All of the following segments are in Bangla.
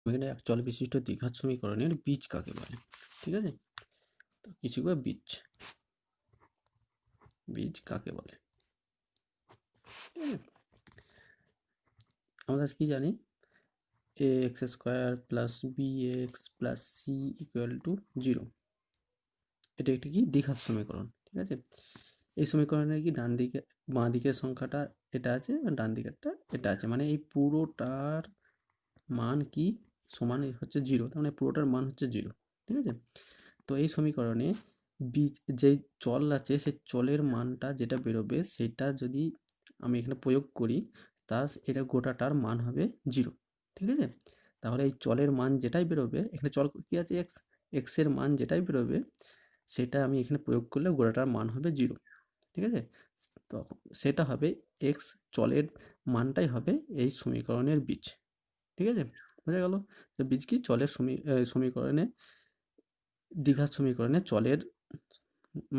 এখানে এক চল বিশিষ্ট দ্বিঘাত সমীকরণের বীজ কাকে বলে? ঠিক আছে, তো কিছু বীজ বীজ কাকে বলে? ঠিক আছে, আমরা কি জানি a x square plus B x plus c equal to 0। এটা একটি কি দ্বিঘাত সমীকরণ। ঠিক আছে, এই সমীকরণে কি ডান দিকে বাঁ দিকের সংখ্যাটা এটা আছে আর ডান দিকেরটা এটা আছে, মানে এই পুরোটার মান কি সমান হচ্ছে 0, তার মানে পুরোটার মান হচ্ছে 0। ঠিক আছে, তো এই সমীকরণে বীজ যেই চল আছে সেই চলের মানটা যেটা বেরোবে সেটা যদি আমি এখানে প্রয়োগ করি, এটা গোটাটার মান হবে 0। ঠিক আছে, তাহলে এই চলের মান যেটাই বেরোবে, এখানে চল কি আছে এক্স, এক্সের মান যেটাই বেরোবে সেটা আমি এখানে প্রয়োগ করলে গোটাটার মান হবে 0। ঠিক আছে, তো সেটা হবে এক্স চলের মানটাই হবে এই সমীকরণের বীজ। ঠিক আছে, বোঝা গেল? তো বীজ কি চলের সমীকরণে দ্বিঘাত সমীকরণে চলের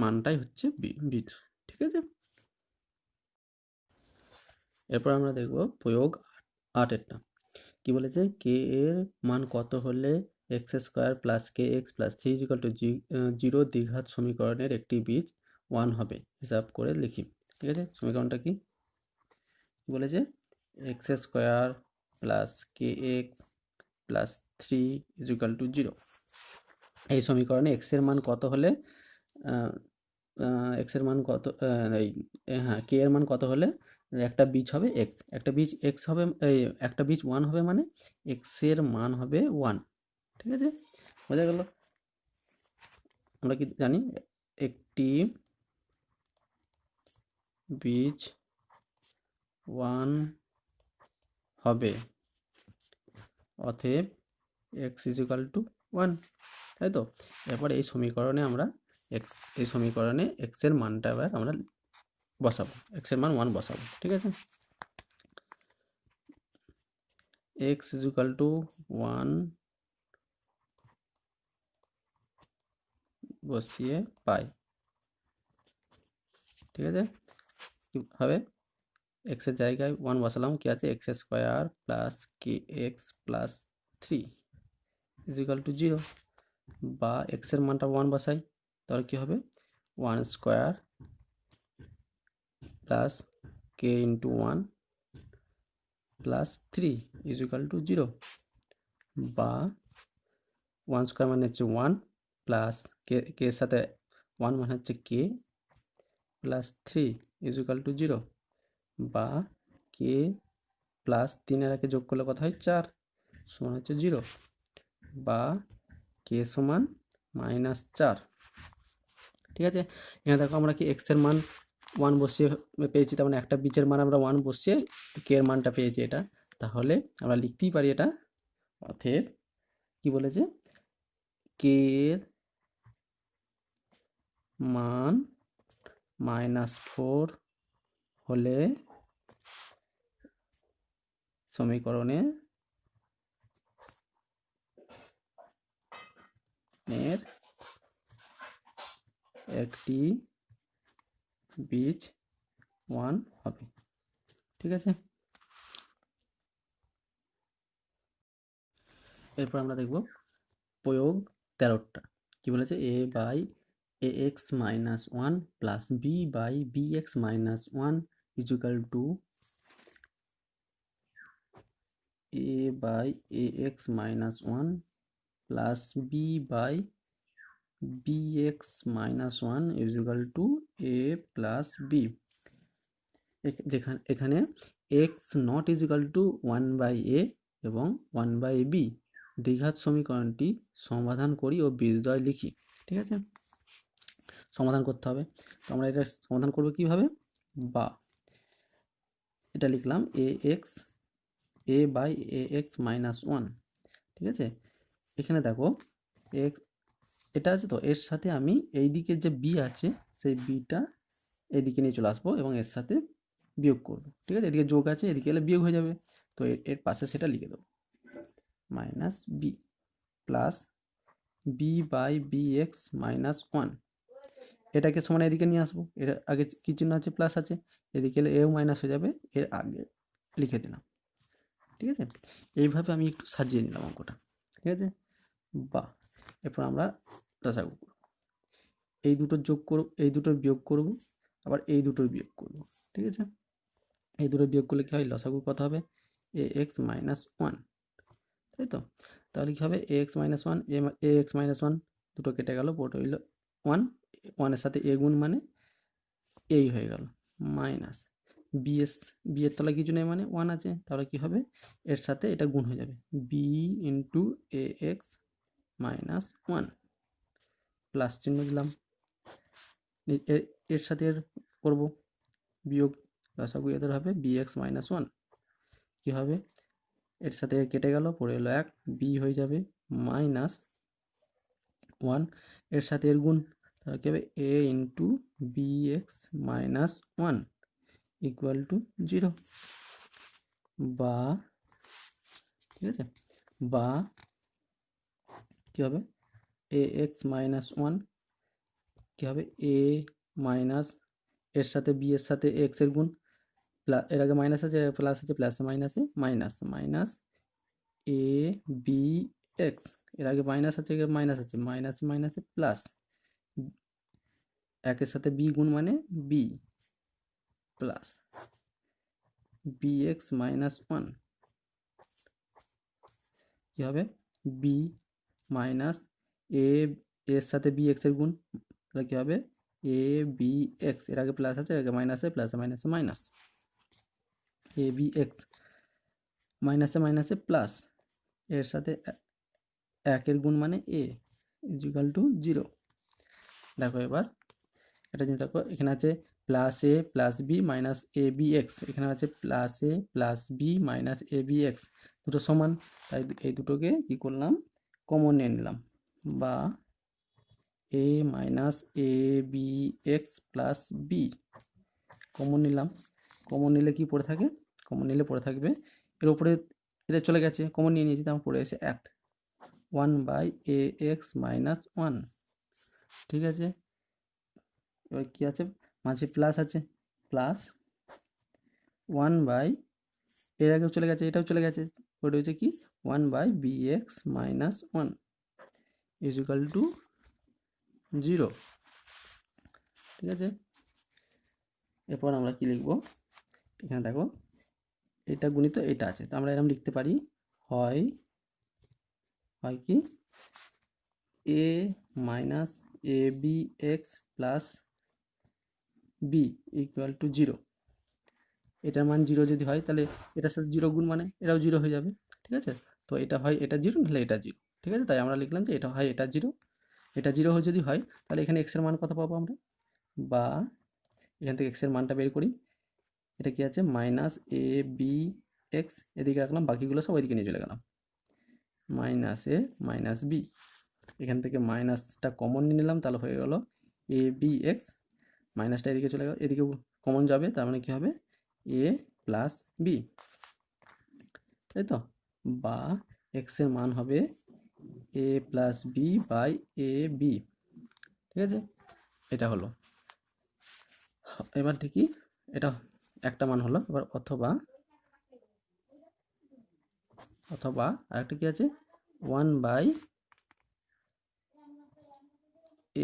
মানটাই হচ্ছে বীজ। ঠিক আছে, এরপর আমরা দেখব প্রয়োগ 8এরটা। কি বলেছে, কে এর মান কত হলে x square plus k x plus c equal to 0 দ্বিঘাত সমীকরণের একটি বীজ 1 হবে, হিসাব করে লিখি। ঠিক আছে, সমীকরণটা কি বলেছে, x square plus k x plus 3 is equal to 0। এই সমীকরণে এক্স এর মান কত হলে এক্স এর মান কত এই হ্যাঁ কে এর মান কত হলে একটা বীজ হবে এক্স, একটা বীজ এক্স হবে, এই একটা বীজ 1 হবে, মানে এক্স এর মান হবে 1। ঠিক আছে, বোঝা গেল? আমরা কি জানি, একটি বীজ 1 হবে, অতএব এক্স ইজিক্যাল টু 1, তাই তো? এরপর এই সমীকরণে আমরা এই সমীকরণে এক্স এর মানটা এবার আমরা বসাবো, এক্স এর মান 1 বসাবো। ঠিক আছে, এক্স ইজিক্যাল টু 1 বসিয়ে পাই। ঠিক আছে, কি হবে, এক্স এর জায়গায় 1 বসালাম, কি আছে x square plus k x plus 3 is equal to 0, বা এক্স এর মানটা 1 বসাই, তাহলে কি হবে 1 square plus K into 1 plus 3 is equal to 0, বা 1 স্কোয়ার মানে হচ্ছে 1 প্লাস কে এর সাথে 1 মানে হচ্ছে কে প্লাস 3 ইজিক্যাল টু 0, বা কে প্লাস 3 এর আগে যোগ করলে কত হয় 4 সমান হচ্ছে 0, বা কে সমান -4। ঠিক আছে, এখানে দেখো আমরা কি এক্স এর মান 1 বসিয়ে পেয়েছি, তার মানে একটা বীজের মান আমরা 1 বসিয়ে কে এর মানটা পেয়েছি এটা, তাহলে আমরা লিখতেই পারি এটা, অতএব কি বলেছে, কে এর মান -4 হলে সমীকরণে এর একটি বীজ 1 হবে। ঠিক আছে, এরপর আমরা দেখব প্রয়োগ 13টা। কি বলেছে, a by A x minus 1 plus B by B x minus 1 equal to a by A x minus 1 plus B by B x minus 1 equal to a plus b. এখানে x not equal to 1 by a এবং 1 বাই বি দ্বিঘাত সমীকরণটি সমাধান করি ও বীজদ্বয় লিখি। ঠিক আছে, সমাধান করতে হবে, তো আমরা এটা সমাধান করবো কিভাবে, বা এটা লিখলাম এ বাই এ এক্স মাইনাস 1। ঠিক আছে, এখানে দেখো এটা আছে, তো এর সাথে আমি এই দিকে যে বি আছে সেই বিটা এদিকে নিয়ে চলে আসবো এবং এর সাথে বিয়োগ করবো। ঠিক আছে, এদিকে যোগ আছে, এদিকে এলে বিয়োগ হয়ে যাবে, তো এর পাশে সেটা লিখে দেবো, minus B plus B by B x minus 1, এটাকে সমান এদিকে নিয়ে আসবো, এর আগে কি চিহ্ন আছে প্লাস আছে, এদিকে এলে এও মাইনাস হয়ে যাবে, এর আগে লিখে দিলাম। ঠিক আছে, এইভাবে আমি একটু সাজিয়ে নিলাম অঙ্কটা। ঠিক আছে, বা এরপর আমরা লসাগু করব, এই দুটোর যোগ করব, এই দুটোর বিয়োগ করব, আবার এই দুটোর বিয়োগ করব। ঠিক আছে, এই দুটো বিয়োগ করলে কী হয়, লসাগু কত হবে, এ এক্স মাইনাস ওয়ান, তাই তো। তাহলে কী হবে, a x minus one, A x minus one দুটো কেটে গেল, পুরোটা হইল ওয়ান, ওয়ানের সাথে এ গুণ মানে এই হয়ে গেল, মাইনাস বি এর তলায় কিছু নেই মানে ওয়ান আছে, তাহলে কি হবে, এর সাথে এটা গুণ হয়ে যাবে, বি ইন্টু এ এক্স মাইনাস ওয়ান, প্লাস চিহ্ন দিলাম, এর সাথে এর করবো বিয়োগ, লসাগু এদের হবে বি এক্স মাইনাস ওয়ান, কী হবে, এর সাথে কেটে গেল, পড়ে এলো এক, বি হয়ে যাবে মাইনাস ওয়ান, এর সাথে এর গুণ, তাহলে কী হবে, a into b x minus one equal to zero, বা ঠিক আছে, বা কী হবে, এ এক্স মাইনাস ওয়ান কী হবে, এ মাইনাস এর সাথে বি এর সাথে এক্স এর গুণ, এর আগে মাইনাস আছে, প্লাস আছে, প্লাস মাইনাসে minus, minus a b x, এর আগে মাইনাস আছে, মাইনাস আছে, মাইনাসে মাইনাসে প্লাস, একের সাথে বি গুণ মানে b, plus B x minus one কী হবে, বি মাইনাস এ এর সাথে বি এক্সের গুণ, তাহলে কী হবে, এ বি এক্স, এর আগে প্লাস আছে, এর আগে মাইনাসে, প্লাসে মাইনাসে মাইনাস, এ বি এক্স মাইনাসে মাইনাসে প্লাস, এর সাথে একের গুণ মানে এ ইজিক্যাল টু জিরো। দেখো এবার এটা জিনিস দেখো, এখানে আছে plus A plus B minus a b x, এখানে আছে plus A plus B minus a b x, দুটো সমান, তাই এই দুটোকে কী করলাম, কমন নিয়ে নিলাম, বা a minus a b x plus b common নিলাম, কমন নিলে কি পড়ে থাকে, কমন নিলে পড়ে থাকবে, এর উপরে এটা চলে গেছে, কমন নিয়ে নিয়েছি, তারপর পড়ে এসে এক, one by A x minus one. ঠিক আছে, এবার কী আছে, মাঝে প্লাস আছে, প্লাস ওয়ান বাই, এর আগেও চলে গেছে, এটাও চলে গেছে, ওটা হচ্ছে কি, one by B x minus one equal to zero. ঠিক আছে, এরপর আমরা কি লিখব, এখানে দেখো এটা গুণিত এটা আছে, তো আমরা এরকম লিখতে পারি, হয় কি a minus a b x plus b equal to zero, এটার মান জিরো যদি হয় তাহলে এটার সাথে জিরো গুণ মানে এটাও জিরো হয়ে যাবে। ঠিক আছে, তো এটা হয় এটা জিরো, নাহলে এটা জিরো। ঠিক আছে, তাই আমরা লিখলাম যে এটা হয় এটা জিরো, এটা জিরো যদি হয় তাহলে এখানে এক্সের মান কত পাবো আমরা, বা এখান থেকে এক্সের মানটা বের করি, এটা কি আছে, মাইনাস এ বি এক্স এদিকে রাখলাম, বাকিগুলো সব ওইদিকে নিয়ে চলে গেলাম, মাইনাস এ মাইনাস বি, এখান থেকে মাইনাসটা কমন নিয়ে নিলাম, তাহলে হয়ে গেল এ বি এক্স, মাইনাসটা এদিকে চলে গেল, এদিকে কমন যাবে, তার মানে কী হবে, এ প্লাস বি, তাই তো, বা এক্সের মান হবে a plus B by A b. ঠিক আছে, এটা হলো, এবার দেখি এটা একটা মান হলো, এবার অথবা আরেকটা কি আছে, one by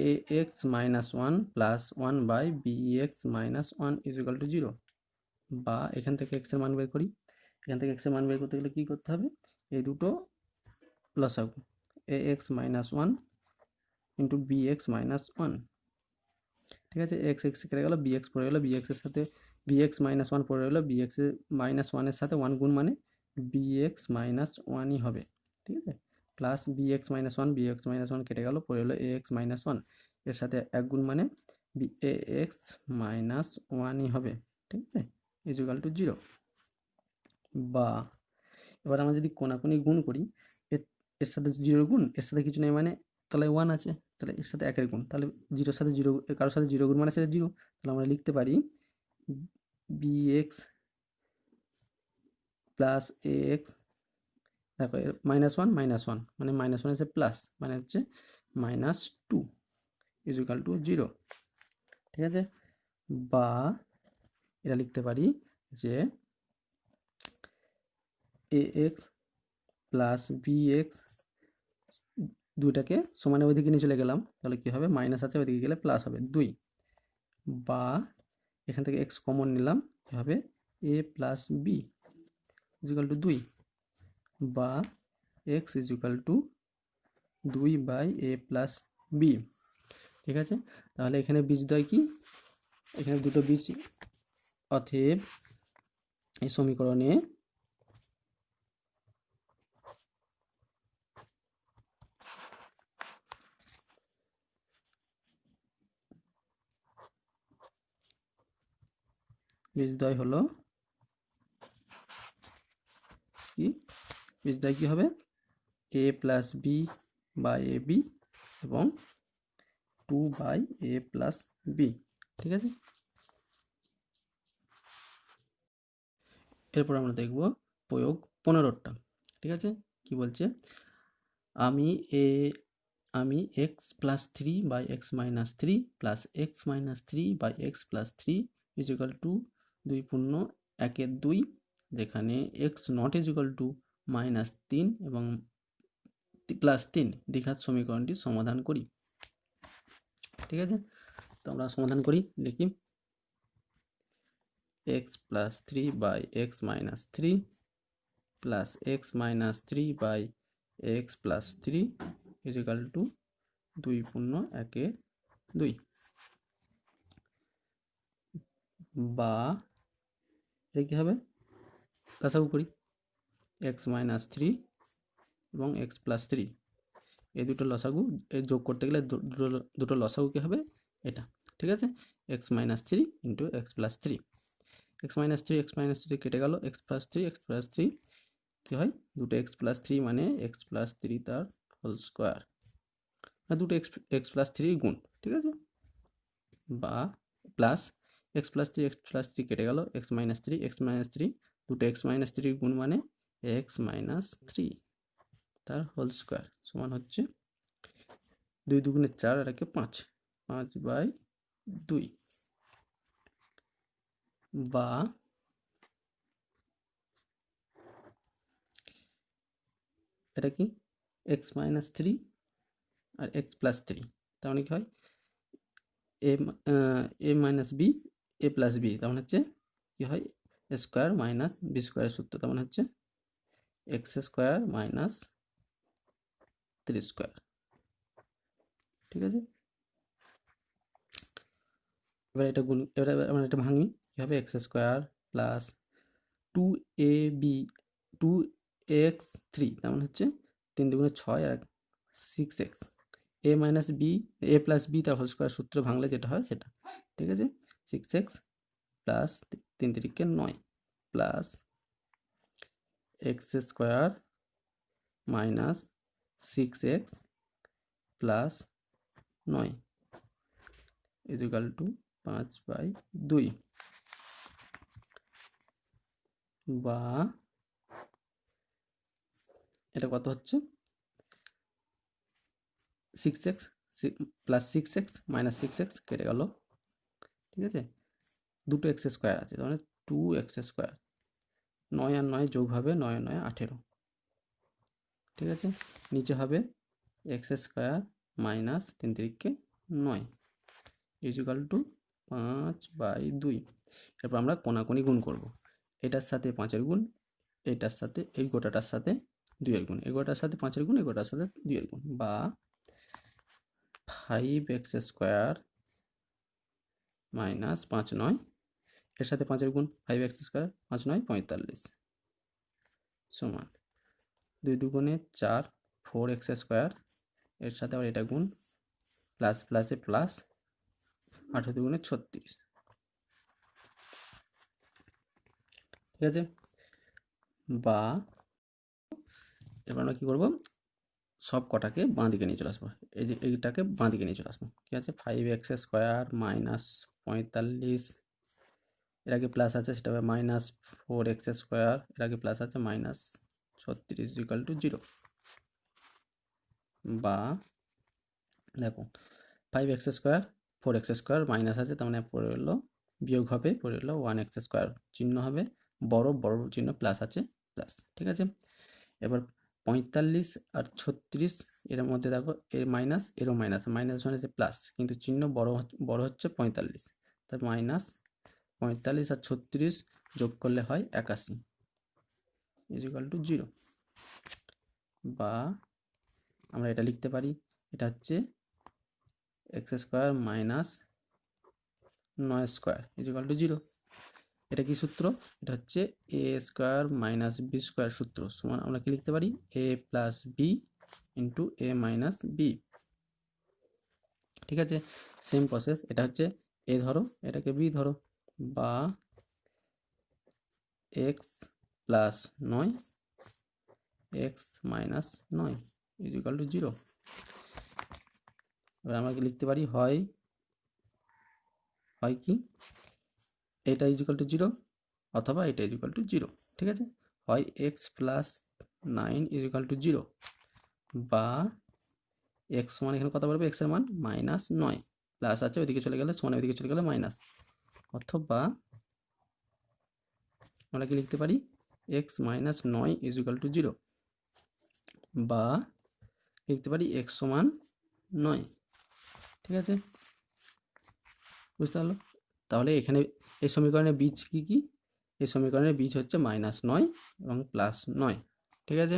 A x minus one plus one by B x minus one equal to zero, বা এখান থেকে এক্সের মান বের করি, এখান থেকে এক্সের মান বের করতে গেলে কী করতে হবে, এই দুটো লসাগু, a x minus one into b x minus one. ঠিক আছে, এক্স এক্স কেটে গেলো, বি এক্স পড়ে গেলো, বি এক্সের সাথে বি এক্স মাইনাস ওয়ান পড়ে গেলো, বি এক্সের মাইনাস ওয়ানের সাথে ওয়ান গুণ মানে বি এক্স মাইনাস ওয়ানই হবে। ঠিক আছে, plus B x minus one, B x minus one কেটে গেলো, পড়ে গেলো এ এক্স মাইনাস ওয়ান, এর সাথে এক গুণ মানে বি এ এক্স মাইনাস ওয়ানই হবে। ঠিক আছে, ইজিক্যাল টু জিরো, বা এবার আমরা যদি কোনাকুনি গুণ করি, এর সাথে জিরো গুণ, এর সাথে কিছু নেই মানে তাহলে ওয়ান আছে, তাহলে এর সাথে একের গুণ, তাহলে জিরোর সাথে জিরো, কারোর সাথে জিরো গুণ মানে সেটা জিরো, তাহলে আমরা লিখতে পারি B x plus A X, দেখো এর মাইনাস ওয়ান মানে মাইনাস ওয়ান এসে প্লাস মানে হচ্ছে minus two equal to zero. ঠিক আছে, বা এটা লিখতে পারি যে ax প্লাস bx, দুইটাকে সমানের ওইদিকে নিয়ে চলে গেলাম, তাহলে কি হবে, মাইনাস আছে ওইদিকে গেলে প্লাস হবে 2, বা এখান থেকে x কমন নিলাম, কি হবে a plus b equal to 2, বা x equal to 2/a plus b। ঠিক আছে, তাহলে এখানে বীজদ্বয় কি, এখানে দুটো বীজ, অতএব এই সমীকরণে বীজদ্বয় হলো কি, বীজদ্বয় কি হবে, a plus b by A B এবং 2/a প্লাস বি। ঠিক আছে, এরপর আমরা দেখব প্রয়োগ 15টা। ঠিক আছে, কি বলছে, আমি X plus 3/x-3 plus x-3/x+3 equal to 2 × 1 যেখানে এক্স নট ইজিক্যাল টু -3 এবং +3 দ্বিঘাত সমীকরণটি সমাধান করি। ঠিক আছে, তো আমরা সমাধান করি, লিখি x plus 3/x-3 plus x-3/x+3 equal to 2 × 1 বা এটা কি হবে, লসাগু করি, x-3 এবং x+3 এই দুটো লসাগু যোগ করতে গেলে দুটো লসাগু কি হবে, এটা। ঠিক আছে, x-3 ইন্টু x+3, x-3 কেটে গেল, x+3 কি হয়, দুটো x+3 মানে x+3 তার হোল স্কোয়ার, আর দুটো x+3 গুণ। ঠিক আছে, বা প্লাস x+3 কেটে গেল, x-3 দুটো x-3 গুণ মানে x-3 তার হোল স্কোয়ার সমান হচ্ছে 2 × 2 = 4, এটাকে 5/2, বা এটা কি x-3 আর x+3, তার মানে কি হয় a minus B a plus B, তার মানে হচ্ছে কি হয়, a স্কোয়ার মাইনাস বি স্কোয়ারের সূত্র, তার মানে হচ্ছে x² মাইনাস 3²। ঠিক আছে, এবার এটা গুণ, এবার আমরা এটা ভাঙি, কি হবে, x² প্লাস 2ab 2x3, তার মানে হচ্ছে 3 × 2 = 6 আর 6x, a minus B a plus B তার হোল স্কোয়ার সূত্র ভাঙলে যেটা হয় সেটা। ঠিক আছে, 6x plus 3 × 3 = 9 plus x² minus 6x plus 9 equal to 5/2, বা এটা কত হচ্ছে, 6x plus 6x minus 6x কেটে গেল। ঠিক আছে, দুটো x² আছে, তার মানে 2x², 9 আর 9 যোগ হবে, 9 আর 9 18। ঠিক আছে, নিচে হবে x² মাইনাস 3 × 3 = 9 ইজিক্যাল টু 5/2। এরপর আমরা কোনাকুনি গুণ করব, এটার সাথে 5-এর গুণ, এটার সাথে এই গোটাটার সাথে 2-এর গুণ, এই গোটার সাথে 5-এর গুণ, এই গোটার সাথে 2-এর গুণ, বা 5x² মাইনাস 5×9, এর সাথে 5-এর গুণ, 5x², 5×9 = 45 সমান 2 × 2 = 4 4x², এর সাথে আবার এটা গুণ, প্লাস প্লাসে প্লাস, 8 × 2 = 36। ঠিক আছে, বা এবার আমরা কী করবো, সব কটাকে বাঁ দিকে নিয়ে চলে আসবো, এই যে এইটাকে বাঁ দিকে নিয়ে চলে আসবো। ঠিক আছে, 5x² মাইনাস 45, এর আগে প্লাস আছে, সেটা হবে মাইনাস 4x², এর আগে প্লাস আছে মাইনাস 36 ইকুয়াল টু 0, বা দেখো 5x² 4x² মাইনাস আছে, তার মানে পড়ে হলো বিয়োগ হবে, পড়ে হলো 1x², চিহ্ন হবে বড় চিহ্ন প্লাস আছে, প্লাস, ঠিক আছে। এবার 45 আর 36 এর মধ্যে দেখো এর মাইনাস এরও মাইনাস, মাইনাস মানে যে প্লাস, কিন্তু চিহ্ন বড় হচ্ছে 45, তার মাইনাস 45 আর 36 যোগ করলে হয় 81 ইজিক্যাল টু 0। বা আমরা এটা লিখতে পারি, এটা হচ্ছে X square minus 9 square equal to 0। এটা কি সূত্র? এটা হচ্ছে A square minus B square সূত্র, সমান আমরা কি লিখতে পারি, A plus B into A minus B. ঠিক আছে, সেম প্রসেস, এটা হচ্ছে এ ধরো, এটাকে বি ধরো, বা X plus 9 X minus 9 equal to 0। এবার আমরা কি লিখতে পারি, হয় কি এটা ইজিক্যাল টু 0 অথবা এটা ইজিক্যাল টু 0। ঠিক আছে, হয় এক্স প্লাস 9 ইজিক্যাল টু 0, বা এক্স সমান এখানে কত পারবে, এক্সের মান মাইনাস 9, প্লাস আছে ওইদিকে চলে গেলে সমান, ওইদিকে চলে গেলে মাইনাস, অথবা আমরা কি লিখতে পারি, এক্স মাইনাস 9 ইজিক্যাল টু 0, বা লিখতে পারি এক্স সমান 9। ঠিক আছে, বুঝতে পারলো? তাহলে এখানে এই সমীকরণের বীজ কি কি? এই সমীকরণের বীজ হচ্ছে -9 এবং +9। ঠিক আছে।